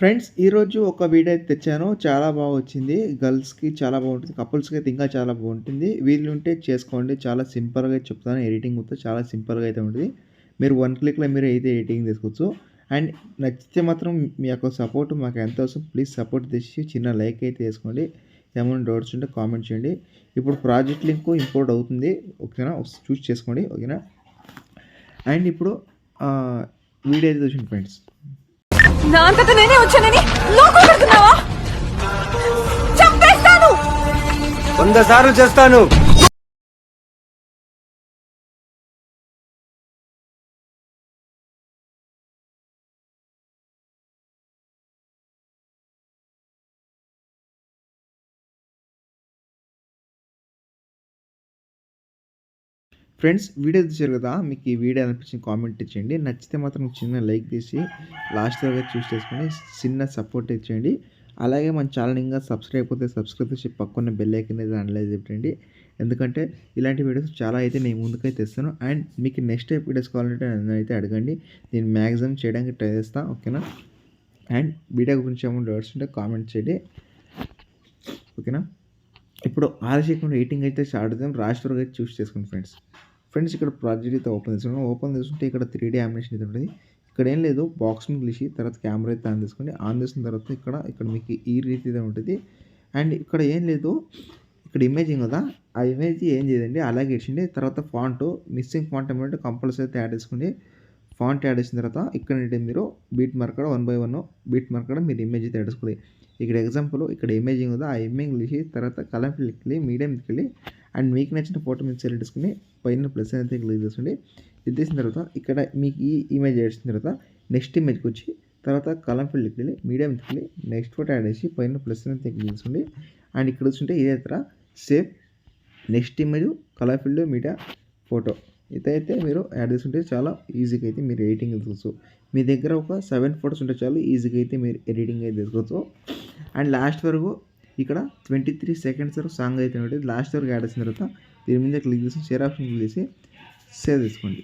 Friends ఈరోజు ఒక video అయితే తెచ్చాను. చాలా బాగా వచ్చింది. గర్ల్స్‌కి చాలా బాగుంటుంది. కపుల్స్‌కి అయితే ఇంకా చాలా బాగుంటుంది. వీలుంటే చేసుకోండి. చాలా సింపుల్‌గా చెప్తాను. ఎడిటింగ్ మొత్తం చాలా సింపుల్‌గా అయితే ఉంటుంది. మీరు వన్ క్లిక్‌లో మీరు అయితే ఎడిటింగ్ చేసుకోవచ్చు. అండ్ నచ్చితే మాత్రం మీ యొక్క సపోర్ట్ మాకు ఎంతో అవసరం. ప్లీజ్ సపోర్ట్ చేసి చిన్న లైక్ అయితే వేసుకోండి. ఏమైనా డౌట్స్ ఉంటే కామెంట్ చేయండి. ఇప్పుడు ప్రాజెక్ట్ లింక్ ఇంపోర్ట్ అవుతుంది. ఓకేనా? చూస్ చేసుకోండి. ఓకేనా? అండ్ ఇప్పుడు వీడియో అయితే చూసింది ఫ్రెండ్స్. నా అంతట నేనే వచ్చానని లోకం పెడుతున్నావా? చంపేస్తాను. 100 సార్లు చేస్తాను. ఫ్రెండ్స్ వీడియో చూసారు కదా, మీకు ఈ వీడియో అనిపించింది కామెంట్ ఇచ్చేయండి. నచ్చితే మాత్రం చిన్న లైక్ తీసి లాస్ట్ వరకు చూస్ చేసుకొని చిన్న సపోర్ట్ ఇచ్చేయండి. అలాగే మన ఛానల్ ఇంకా సబ్స్క్రైబ్ అయిపోతే సబ్స్క్రైబ్ చేసి పక్కన బెల్ ఐకాన్ అనేది అనలైజ్ పెట్టండి. ఎందుకంటే ఇలాంటి వీడియోస్ చాలా అయితే నేను ముందుకైతే తెస్తాను. అండ్ మీకు నెక్స్ట్ టైప్ వీడియోస్ కావాలంటే నన్ను అయితే అడగండి. నేను మ్యాక్సిమం చేయడానికి ట్రై చేస్తాను. ఓకేనా? అండ్ వీడియో గురించి ఏమైనా డౌట్స్ ఉంటే కామెంట్ చేయండి. ఓకేనా? ఇప్పుడు ఆలస్యకుండా ఎడిటింగ్ అయితే స్టార్ట్ అవుతాం. లాస్ట్ వరకు అయితే చూస్ చేసుకోండి ఫ్రెండ్స్ ఇక్కడ ప్రాజెక్ట్ అయితే ఓపెన్ చేసుకుంటే ఇక్కడ 3D యానిమేషన్ అయితే ఉంటుంది. ఇక్కడ ఏం లేదు, బాక్స్ మీద గీసి తర్వాత కెమెరా అయితే ఆన్ చేసుకోండి. ఆన్ చేసిన తర్వాత ఇక్కడ మీకు ఈ రీతిగా ఉంటుంది. అండ్ ఇక్కడ ఏం లేదు, ఇక్కడ ఇమేజింగ్ కదా, ఆ ఇమేజ్ ఏం చేయదండి, అలాగే ఇచ్చింది. తర్వాత ఫాంట్ మిస్సింగ్ ఫాంట్ ఏమంటే కంపల్సరీ అయితే యాడ్ చేసుకోండి. ఫాంట్ యాడ్ చేసిన తర్వాత ఇక్కడ మీరు బీట్ మార్క్ కూడా 1 by 1 బీట్ మార్క్ కూడా మీరు ఇమేజ్ అయితే యాడ్ చేసుకోవాలి. ఇక్కడ ఎగ్జాంపుల్ ఇక్కడ ఇమేజింగ్ ఉందా, ఆ ఇమేజ్ తీసి తర్వాత కలర్ ఫిల్కి వెళ్ళి మీడియంకి వెళ్ళి అండ్ మీకు నచ్చిన ఫోటో మీద సెలెక్ట్ చేసుకుని పైన ప్లస్ అయితే క్లిక్ చేసుకోండి. ఇది చేసిన తర్వాత ఇక్కడ మీకు ఈ ఇమేజ్ వేసిన తర్వాత నెక్స్ట్ ఇమేజ్కి వచ్చి తర్వాత కలర్ ఫిల్కి వెళ్ళి మీడియంకి వెళ్ళి నెక్స్ట్ ఫోటో యాడ్ చేసి పైన ప్లస్ అయితే క్లిక్ చేసుకోండి. అండ్ ఇక్కడ వచ్చుంటే ఇదే తర్వాత save next image colour filled media photo ఇదైతే మీరు యాడ్ చేసుకుంటే చాలా ఈజీగా అయితే మీరు ఎడిటింగ్ చేసుకోవచ్చు. మీ దగ్గర ఒక 7 ఫోటోస్ ఉంటే చాలు, ఈజీగా అయితే మీరు ఎడిటింగ్ అయితే చేసుకోవచ్చు. అండ్ లాస్ట్ వరకు ఇక్కడ 23 సెకండ్స్ వరకు సాంగ్ అయితే ఉంటుంది. లాస్ట్ వరకు యాడ్ చేసిన తర్వాత దీని మీద క్లిక్ చేసి షేర్ ఆప్షన్ క్లిక్ చేసి సేవ్ చేసుకోండి.